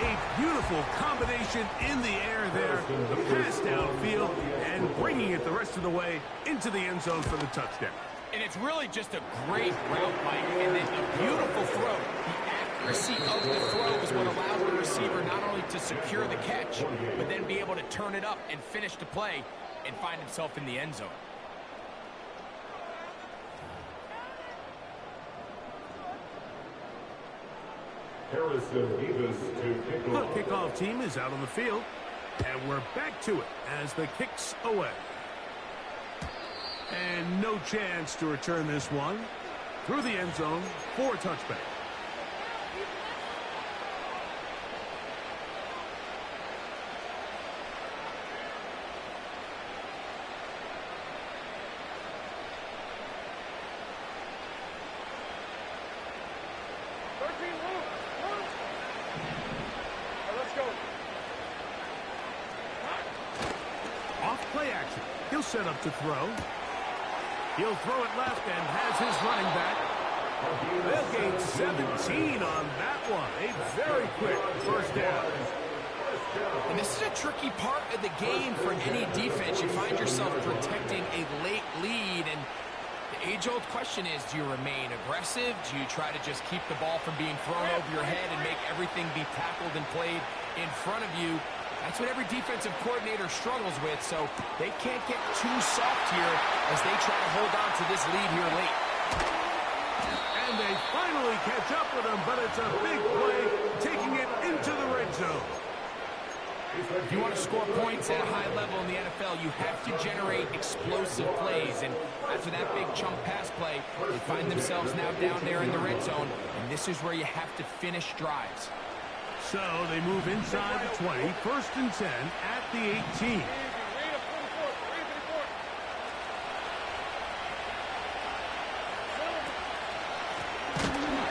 A beautiful combination in the air there. The pass downfield and bringing it the rest of the way into the end zone for the touchdown. And it's really just a great route, Mike, and then a beautiful throw. The accuracy of the throw is what allows the receiver not only to secure the catch, but then be able to turn it up and finish the play and find himself in the end zone. The kickoff team is out on the field, and we're back to it as the kick's away. And no chance to return this one through the end zone for a touchback. Off play action. He'll set up to throw. He'll throw it left and has his running back. They'll gain 17 on that one. A very quick first down. And this is a tricky part of the game for any defense. You find yourself protecting a late lead, and the age-old question is, do you remain aggressive? Do you try to just keep the ball from being thrown over your head and make everything be tackled and played in front of you? That's what every defensive coordinator struggles with, so they can't get too soft here as they try to hold on to this lead here late. And they finally catch up with him, but it's a big play, taking it into the red zone. If you want to score points at a high level in the NFL, you have to generate explosive plays, and after that big chunk pass play, they find themselves now down there in the red zone, and this is where you have to finish drives. So they move inside the 20, 1st and 10 at the 18.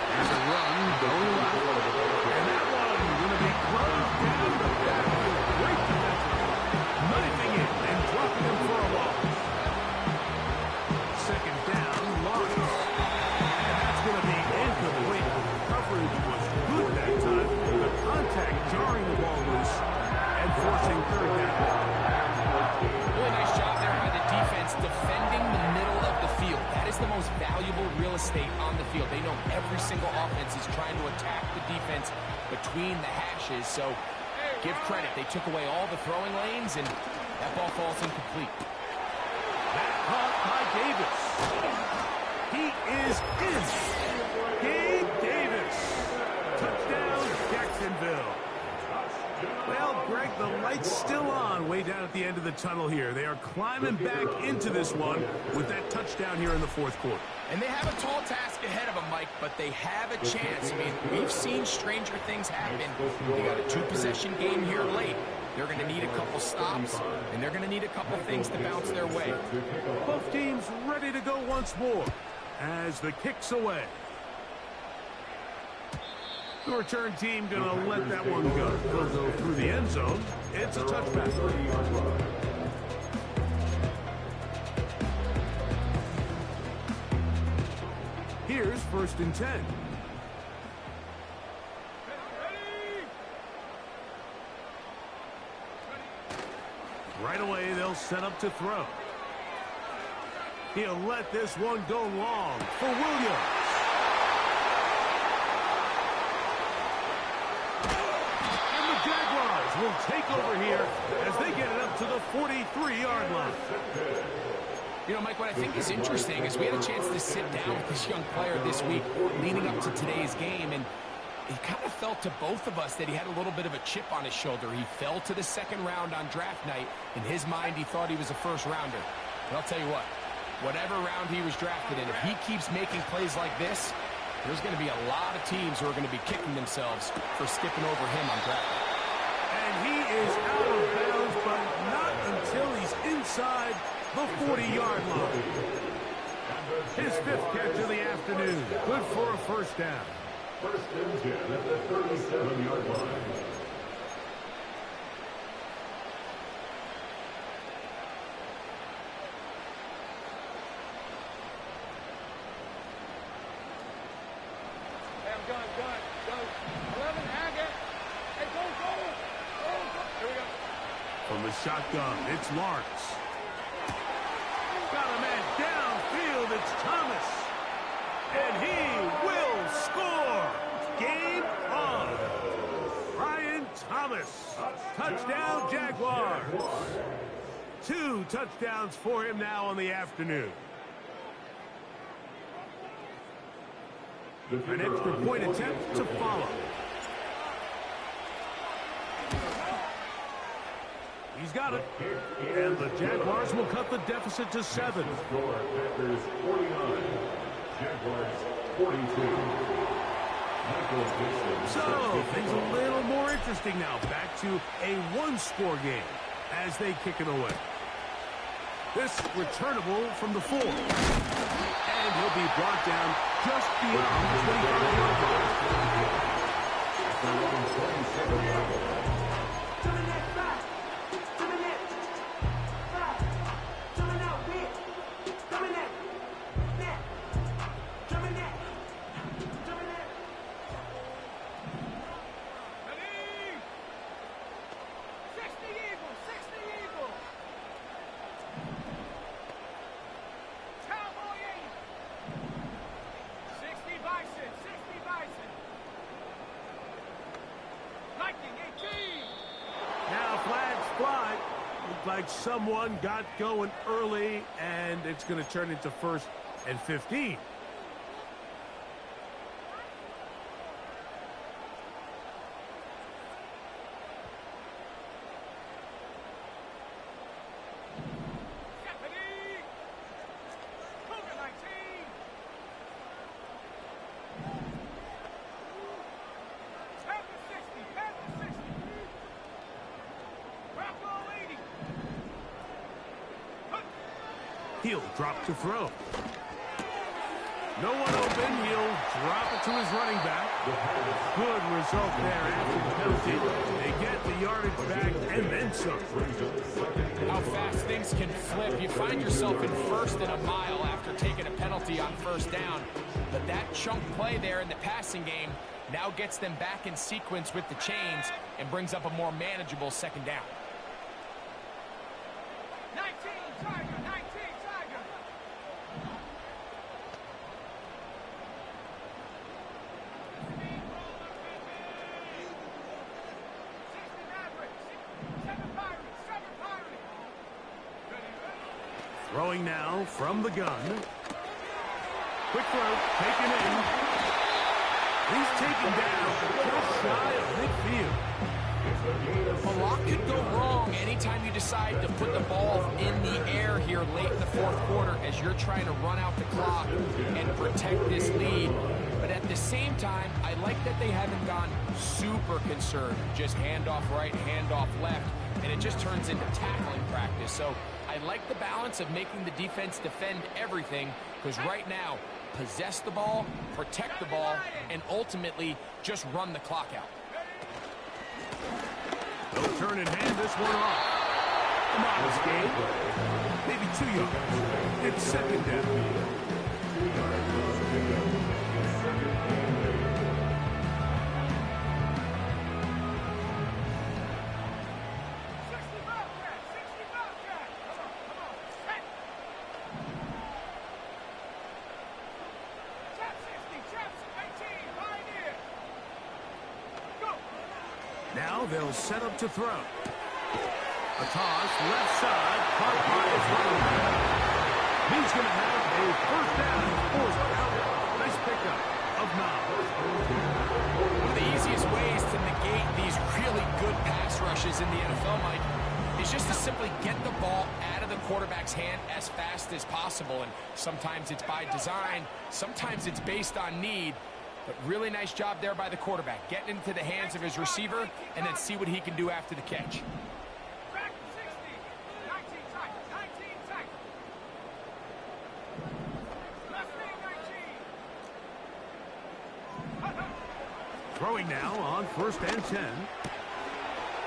There's a run going left. And that one going to be closed down the backfield. Great defensive. Knifing it and dropping him for a loss. 2nd down, lost. And that's going to be incomplete. Coverage was good that time. The contact jarring the ball loose and forcing 3rd down. Really nice job there by the defense defending the middle of the field. That is the most valuable real estate on the field. They know every single offense is trying to attack the defense between the hashes, so give credit. They took away all the throwing lanes, and that ball falls incomplete. That caught by Davis. He is in. Gabe Davis. Touchdown, Jacksonville. Well, Greg, the light's still on way down at the end of the tunnel here. They are climbing back into this one with that touchdown here in the 4th quarter. And they have a tall task ahead of them, Mike, but they have a chance. I mean, we've seen stranger things happen. They got a 2-possession game here late. They're going to need a couple stops, and they're going to need a couple things to bounce their way. Both teams ready to go once more as the kick's away. The return team going to let that one go. They'll go through the end zone. It's a touchback. Here's 1st and 10. Right away, they'll set up to throw. He'll let this one go long for Williams. Will take over here as they get it up to the 43-yard line. You know, Mike, what I think is interesting is we had a chance to sit down with this young player this week leading up to today's game, and it kind of felt to both of us that he had a little bit of a chip on his shoulder. He fell to the 2nd round on draft night. In his mind, he thought he was a 1st rounder. But I'll tell you what, whatever round he was drafted in, if he keeps making plays like this, there's going to be a lot of teams who are going to be kicking themselves for skipping over him on draft night. And he is out of bounds, but not until he's inside the 40-yard line. His 5th catch of the afternoon. Good for a first down. First and 10 at the 37-yard line. Hey, I'm done. Go. 11, hang it. Hey, go. Here we go. From the shotgun, it's Lawrence. Got a man downfield. It's Thomas. And he will score. Game on. Brian Thomas. Touchdown, Jaguars. 2 touchdowns for him now on the afternoon. An extra point attempt to follow. He's got it. And the Jaguars will cut the deficit to 7. Score, Packers 49. Jaguars 42. So, things a little more interesting now. Back to a one-score game as they kick it away. This returnable from the 4. And he'll be brought down just beyond the 25-yard line. Like someone got going early, and it's going to turn into 1st and 15. He'll drop to throw. No one open. He'll drop it to his running back. Good result there after the penalty. They get the yardage back and then some. How fast things can flip. You find yourself in 1st and a mile after taking a penalty on 1st down. But that chunk play there in the passing game now gets them back in sequence with the chains and brings up a more manageable 2nd down. 19, Tiger. Throwing now from the gun. Quick throw, taken in. He's taken down just shy of midfield. A lot could go wrong anytime you decide to put the ball in the air here late in the 4th quarter as you're trying to run out the clock and protect this lead. But at the same time, I like that they haven't gone super conservative. Just handoff right, handoff left, and it just turns into tackling practice. So I like the balance of making the defense defend everything, because right now, possess the ball, protect the ball, and ultimately just run the clock out. They'll turn and hand this one off. Come on, this game. Maybe 2 yards. It's 2nd down. Now they'll set up to throw. A toss, left side, caught by his running back. He's going to have a 1st down, 4th out. Nice pickup of 9. One of the easiest ways to negate these really good pass rushes in the NFL, Mike, is just to simply get the ball out of the quarterback's hand as fast as possible. And sometimes it's by design, sometimes it's based on need. But really nice job there by the quarterback, getting into the hands of his receiver and then see what he can do after the catch. Back 60. 19 tight. 19 tight. Left Throwing now on 1st and 10.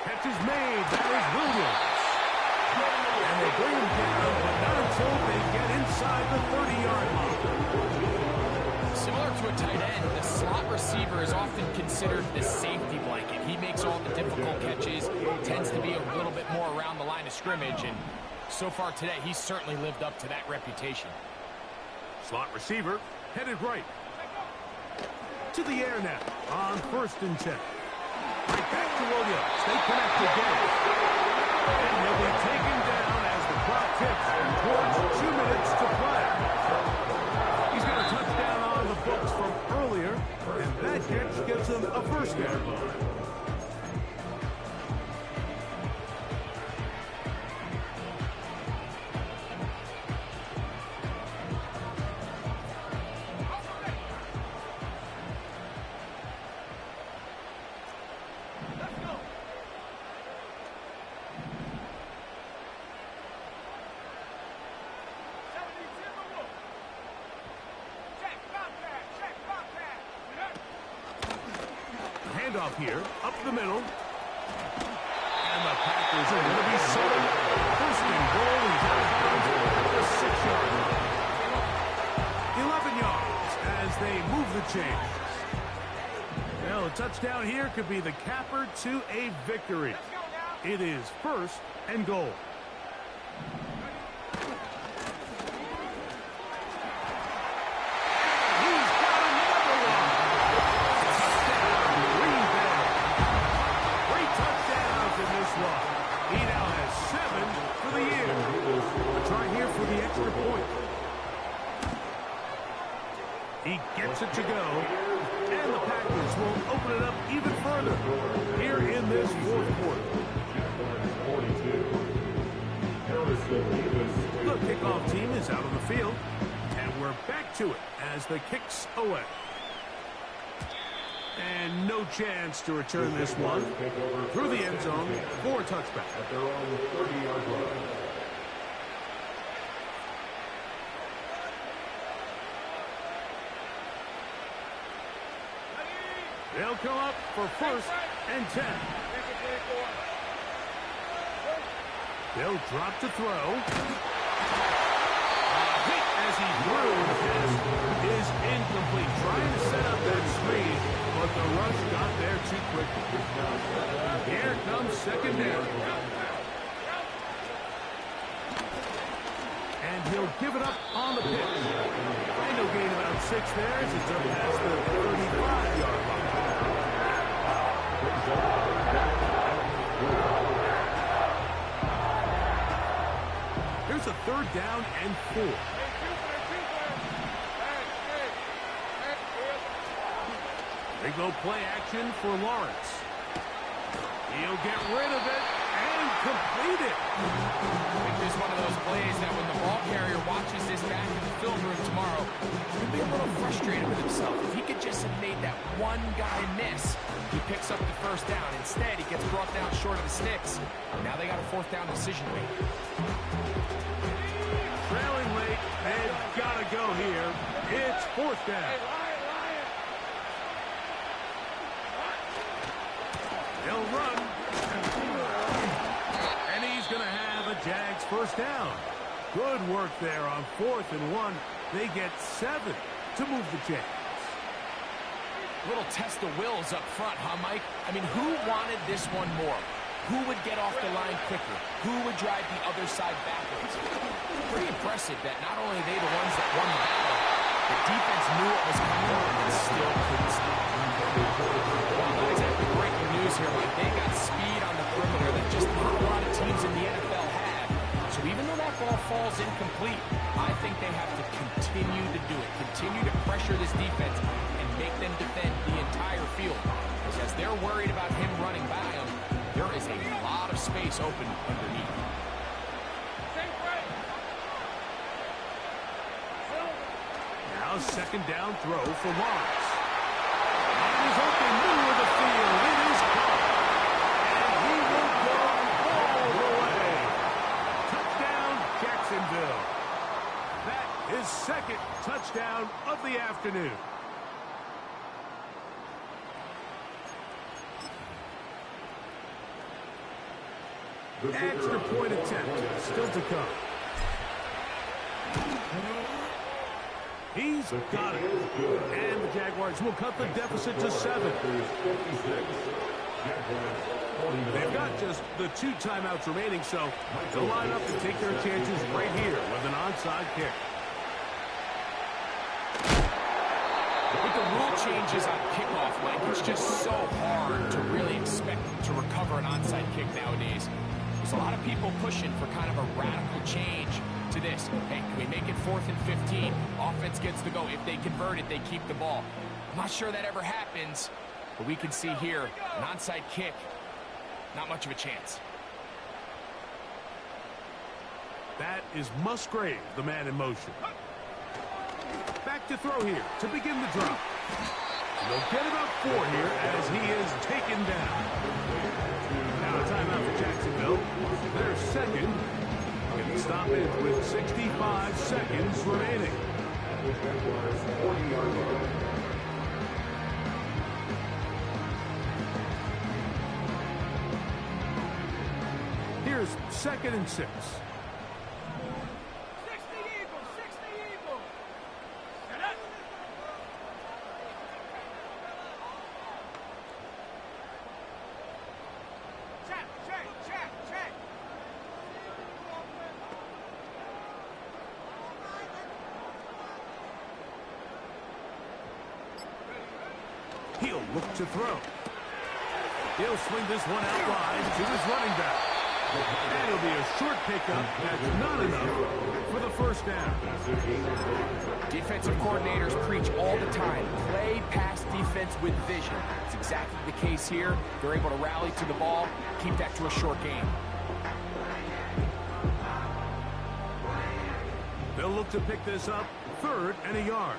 Catch is made. That is Williams. And they bring him down, but not until they get inside the 30-yard line. Similar to a tight end, the slot receiver is often considered the safety blanket. He makes all the difficult catches, tends to be a little bit more around the line of scrimmage, and so far today, he's certainly lived up to that reputation. Slot receiver headed right. To the air now on 1st and 10. Right back to Williams. They connect again. And he'll be taken down as the clock ticks towards 2 minutes to play. He's got a touchdown on the books from earlier, and that catch gives him a first down. Handoff here, up the middle. And the Packers are going to be set up. 1st and goal, he's out of bounds at the 6-yard line. 11 yards as they move the chains. Well, a touchdown here could be the capper to a victory. It is 1st and goal. He gets it to go, and the Packers will open it up even further here in this 4th quarter. The kickoff team is out on the field, and we're back to it as the kick's away. And no chance to return this one through the end zone for a touchback. At their own 30-yard line. They'll come up for 1st and 10. They'll drop to throw. Hit as he throws is incomplete. Trying to set up that screen, but the rush got there too quickly. Here comes 2nd down. And he'll give it up on the pitch. And he'll gain about 6 there as it's up past the 35-yard line. Here's a 3rd down and 4. They go play action for Lawrence. He'll get rid of it and complete it. I think this is one of those plays that when the ball carrier watches this back in the film room tomorrow, he'll be a little frustrated with himself. If he could just have made that one guy miss, he picks up the 1st down. Instead, he gets brought down short of the sticks. Now they got a 4th down decision to make. Trailing late, they've got to go here. It's 4th down. He'll run. And he's going to have a Jags 1st down. Good work there on 4th and 1. They get 7 to move the chains. Little test of wills up front, huh, Mike? I mean, who wanted this one more? Who would get off the line quicker? Who would drive the other side backwards? Pretty impressive that not only are they the ones that won the battle, the defense knew what was coming and still couldn't stop. Well, not exactly breaking news here, Mike. They got speed on the perimeter that just not a lot of teams in the NFL have. So even though that ball falls incomplete, I think they have to continue to do it. Continue to pressure this defense and make them defend the entire field. Because as they're worried about him running by them, there is a lot of space open underneath. Now 2nd down throw for Lawrence. And he's open middle of the field. It is caught. And he will go all the way. Touchdown, Jacksonville. That is 2nd touchdown of the afternoon. Extra point attempt still to come. He's got it. And the Jaguars will cut the deficit to 7. They've got just the 2 timeouts remaining, so they'll line up and take their chances right here with an onside kick. With the rule changes on kickoff, Mike, it's just so hard to really expect to recover an onside kick nowadays. There's a lot of people pushing for kind of a radical change to this. Hey, can we make it 4th and 15? Offense gets to go. If they convert it, they keep the ball. I'm not sure that ever happens, but we can see here an onside kick, not much of a chance. That is Musgrave, the man in motion. Back to throw here to begin the drop. They'll get about 4 here as he is taken down. Now a timeout for Jacksonville. Their second. Getting stoppage with 65 seconds remaining. Here's 2nd and 6. He'll look to throw. He'll swing this one out wide to his running back. And it'll be a short pickup. That's not enough for the first down. Defensive coordinators preach all the time. Play pass defense with vision. It's exactly the case here. They're able to rally to the ball, keep that to a short game. They'll look to pick this up 3rd and a yard.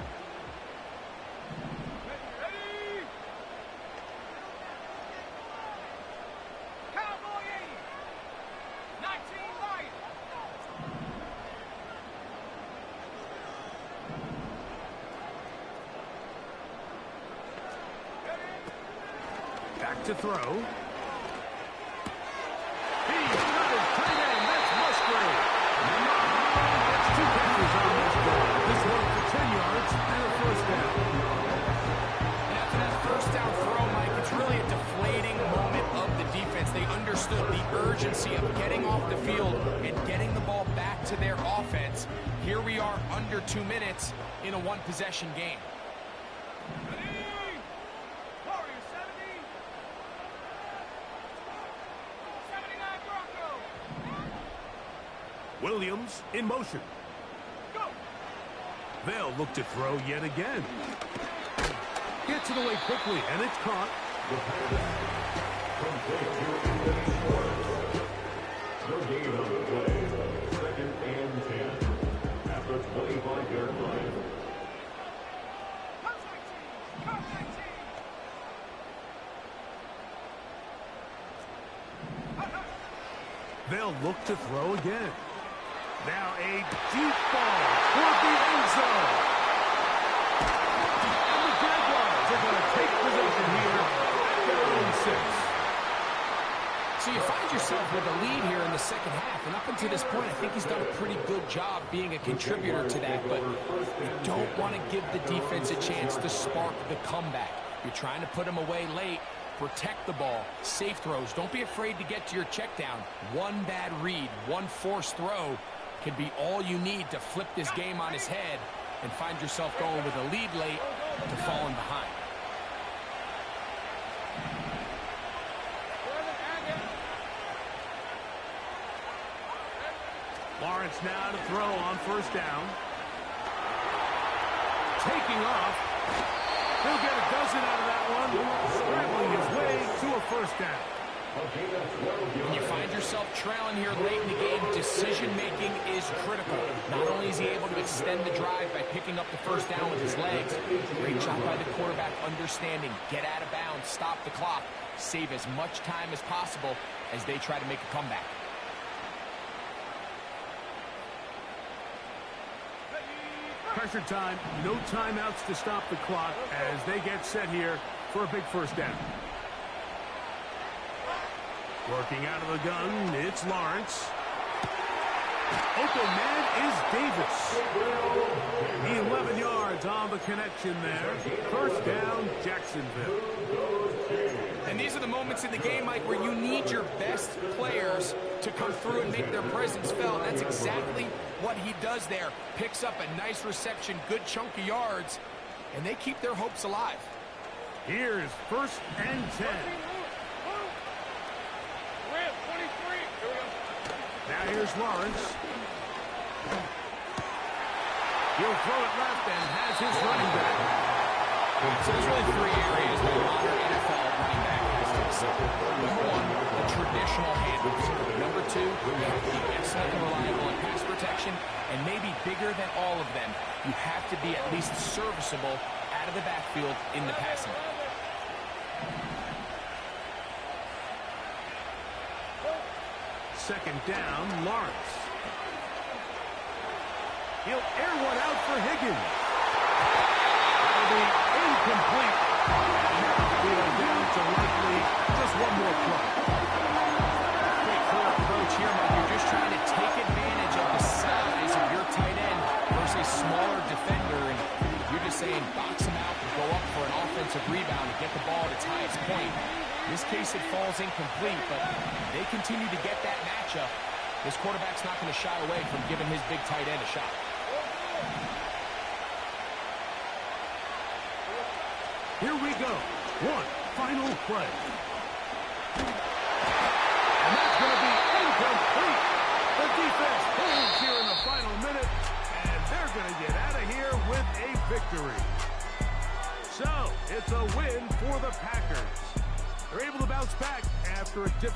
Back to throw. He's got his tight end. That's Musgrave. That's 2 catches on this drive. This one for 10 yards and a first down. And after that first down throw, Mike, it's really a deflating moment of the defense. They understood the urgency of getting off the field and getting the ball back to their offense. Here we are under 2 minutes in a 1-possession game. Williams in motion. Go. They'll look to throw yet again. Gets it away quickly, and it's caught. No gain on the play. 2nd and 10. After 25-yard line. They'll look to throw again. Now a deep ball toward the end zone. And the Jaguars are going to take possession here at their own 6. So you find yourself with a lead here in the second half, and up until this point, I think he's done a pretty good job being a contributor to that, but you don't want to give the defense a chance to spark the comeback. You're trying to put him away late, protect the ball, safe throws. Don't be afraid to get to your check down. One bad read, one forced throw can be all you need to flip this game on his head and find yourself going with a lead late to falling behind. Lawrence now to throw on first down. Taking off. He'll get a dozen out of that one. Scrambling his way to a first down. When you find yourself trailing here late in the game, decision-making is critical. Not only is he able to extend the drive by picking up the first down with his legs, great job by the quarterback understanding, get out of bounds, stop the clock, save as much time as possible as they try to make a comeback. Pressure time, no timeouts to stop the clock as they get set here for a big first down. Working out of the gun, it's Lawrence. Open man is Davis. 11 yards on the connection there. First down, Jacksonville. And these are the moments in the game, Mike, where you need your best players to come through and make their presence felt. That's exactly what he does there. Picks up a nice reception, good chunk of yards, and they keep their hopes alive. Here's first and 10. Now here's Lawrence. He'll throw it left and has his running back. So there's really three areas that a modern NFL running back has to excel. Number one, the traditional handles. Number two, you have to be excellent and reliable in pass protection. And maybe bigger than all of them, you have to be at least serviceable out of the backfield in the passing game. Second down, Lawrence. He'll air one out for Higgins. That'll be incomplete. Going down to likely just one more play. Pretty clear approach here, Mike. You're just trying to take advantage of the size of your tight end versus a smaller defender. And you're just saying box him out and go up for an offensive rebound and get the ball at its highest point. In this case, it falls incomplete, but they continue to get that matchup. This quarterback's not going to shy away from giving his big tight end a shot. Here we go. One final play. And that's going to be incomplete. The defense holds here in the final minute, and they're going to get out of here with a victory. So, it's a win for the Packers. They're able to bounce back after a difficult